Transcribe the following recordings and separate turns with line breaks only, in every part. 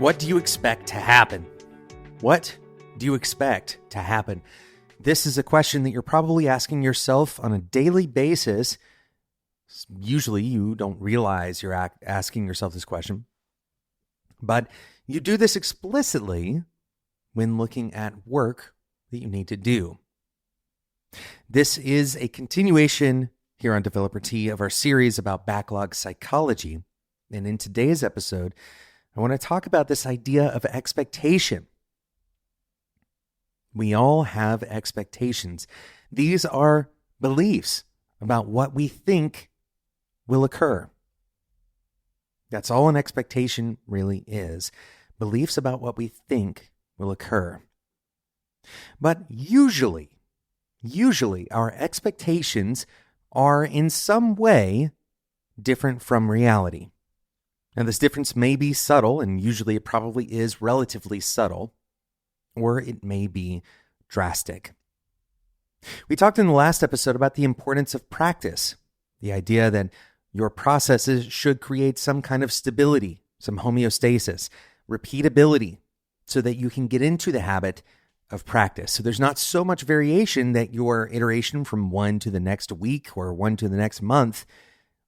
What do you expect to happen? What do you expect to happen? This is a question that you're probably asking yourself on a daily basis. Usually you don't realize you're asking yourself this question, but you do this explicitly when looking at work that you need to do. This is a continuation here on Developer T of our series about backlog psychology. And in today's episode, I want to talk about this idea of expectation. We all have expectations. These are beliefs about what we think will occur. That's all an expectation really is. Beliefs about what we think will occur. But usually our expectations are in some way different from reality. Now, this difference may be subtle, and usually it probably is relatively subtle, or it may be drastic. We talked in the last episode about the importance of practice, the idea that your processes should create some kind of stability, some homeostasis, repeatability, so that you can get into the habit of practice. So there's not so much variation that your iteration from one to the next week or one to the next month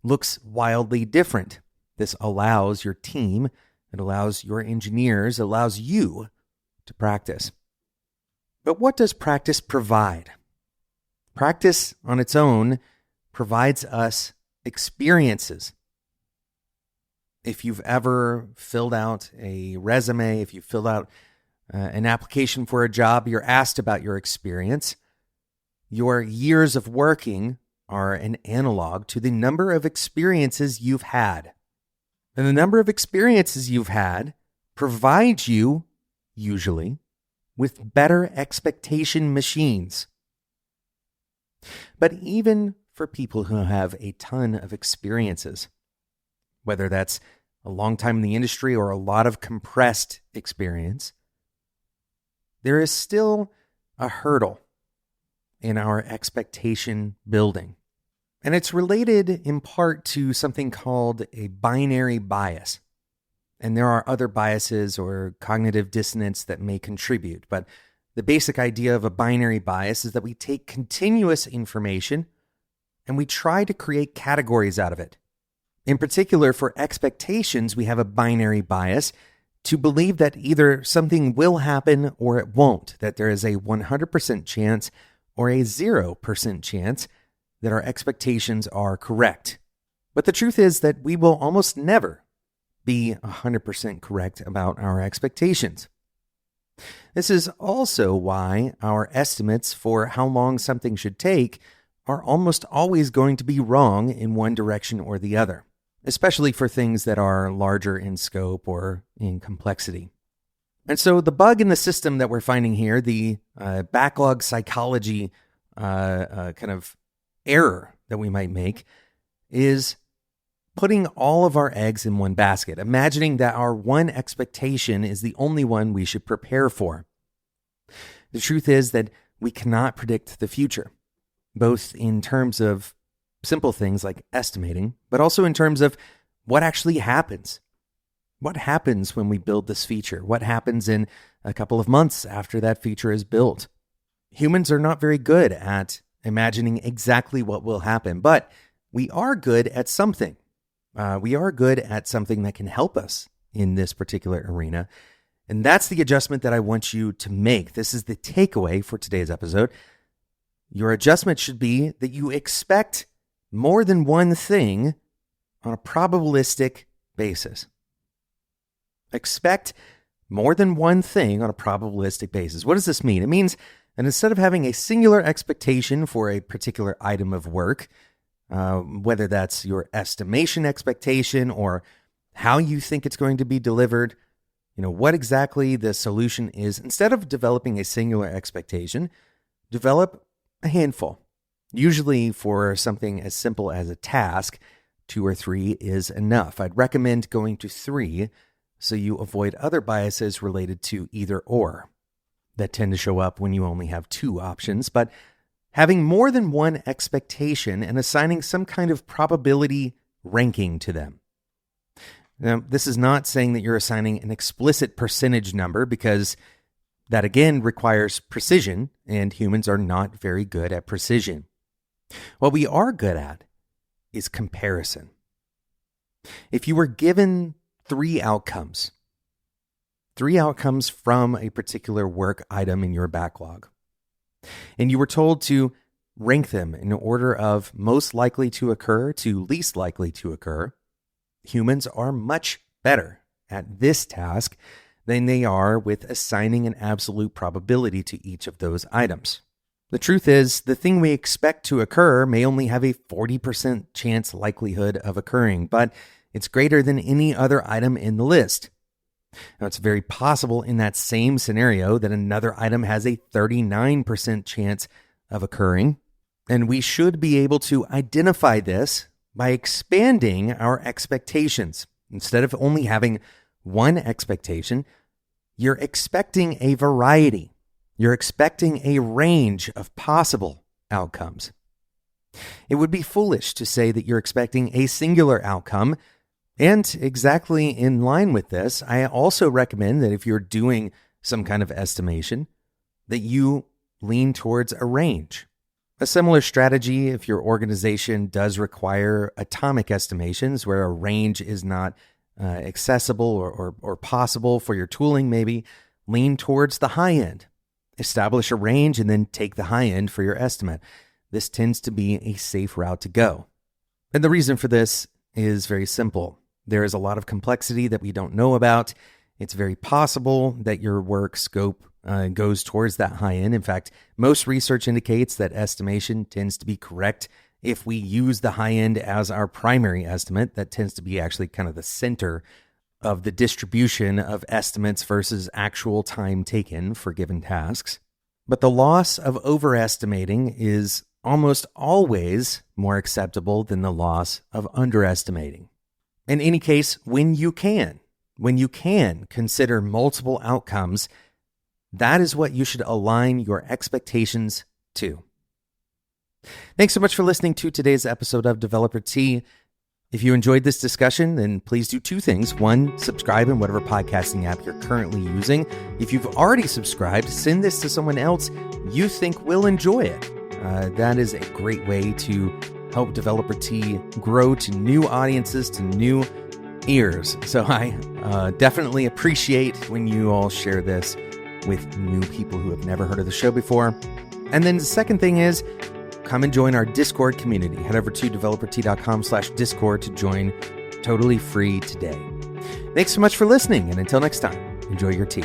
looks wildly different. This allows your team, it allows your engineers, it allows you to practice. But what does practice provide? Practice on its own provides us experiences. If you've ever filled out a resume, if you filled out an application for a job, you're asked about your experience. Your years of working are an analog to the number of experiences you've had. And the number of experiences you've had provides you, usually, with better expectation machines. But even for people who have a ton of experiences, whether that's a long time in the industry or a lot of compressed experience, there is still a hurdle in our expectation building. And it's related in part to something called a binary bias. And there are other biases or cognitive dissonance that may contribute. But the basic idea of a binary bias is that we take continuous information and we try to create categories out of it. In particular, for expectations, we have a binary bias to believe that either something will happen or it won't, that there is a 100% chance or a 0% chance that our expectations are correct. But the truth is that we will almost never be 100% correct about our expectations. This is also why our estimates for how long something should take are almost always going to be wrong in one direction or the other, especially for things that are larger in scope or in complexity. And so the bug in the system that we're finding here, the backlog psychology kind of error that we might make, is putting all of our eggs in one basket, imagining that our one expectation is the only one we should prepare for. The truth is that we cannot predict the future, both in terms of simple things like estimating, but also in terms of what actually happens. What happens when we build this feature? What happens in a couple of months after that feature is built? Humans are not very good at imagining exactly what will happen, but we are good at something. We are good at something that can help us in this particular arena. And that's the adjustment that I want you to make. This is the takeaway for today's episode. Your adjustment should be that you expect more than one thing on a probabilistic basis. Expect more than one thing on a probabilistic basis. What does this mean? It means that instead of having a singular expectation for a particular item of work, whether that's your estimation expectation or how you think it's going to be delivered, what exactly the solution is, instead of developing a singular expectation, develop a handful. Usually for something as simple as a task, 2 or 3 is enough. I'd recommend going to 3 so you avoid other biases related to either or that tend to show up when you only have 2 options. But having more than one expectation and assigning some kind of probability ranking to them. Now, this is not saying that you're assigning an explicit percentage number, because that again requires precision, and humans are not very good at precision. What we are good at is comparison. If you were given three outcomes from a particular work item in your backlog, and you were told to rank them in order of most likely to occur to least likely to occur, humans are much better at this task than they are with assigning an absolute probability to each of those items. The truth is, the thing we expect to occur may only have a 40% chance likelihood of occurring, but it's greater than any other item in the list. Now, it's very possible in that same scenario that another item has a 39% chance of occurring, and we should be able to identify this by expanding our expectations. Instead of only having one expectation, you're expecting a variety. You're expecting a range of possible outcomes. It would be foolish to say that you're expecting a singular outcome. And exactly in line with this, I also recommend that if you're doing some kind of estimation, that you lean towards a range. A similar strategy if your organization does require atomic estimations, where a range is not accessible or possible for your tooling, maybe lean towards the high end. Establish a range and then take the high end for your estimate. This tends to be a safe route to go. And the reason for this is very simple. There is a lot of complexity that we don't know about. It's very possible that your work scope goes towards that high end. In fact, most research indicates that estimation tends to be correct if we use the high end as our primary estimate. That tends to be actually kind of the center of the distribution of estimates versus actual time taken for given tasks. But the loss of overestimating is almost always more acceptable than the loss of underestimating. In any case, when you can consider multiple outcomes, that is what you should align your expectations to. Thanks so much for listening to today's episode of Developer Tea. If you enjoyed this discussion, then please do two things. One, subscribe in whatever podcasting app you're currently using. If you've already subscribed, send this to someone else you think will enjoy it. That is a great way to help Developer Tea grow to new audiences, to new ears. So I definitely appreciate when you all share this with new people who have never heard of the show before. And then the second thing is, come and join our Discord community. Head over to developertea.com/Discord to join totally free today. Thanks so much for listening, and until next time, enjoy your tea.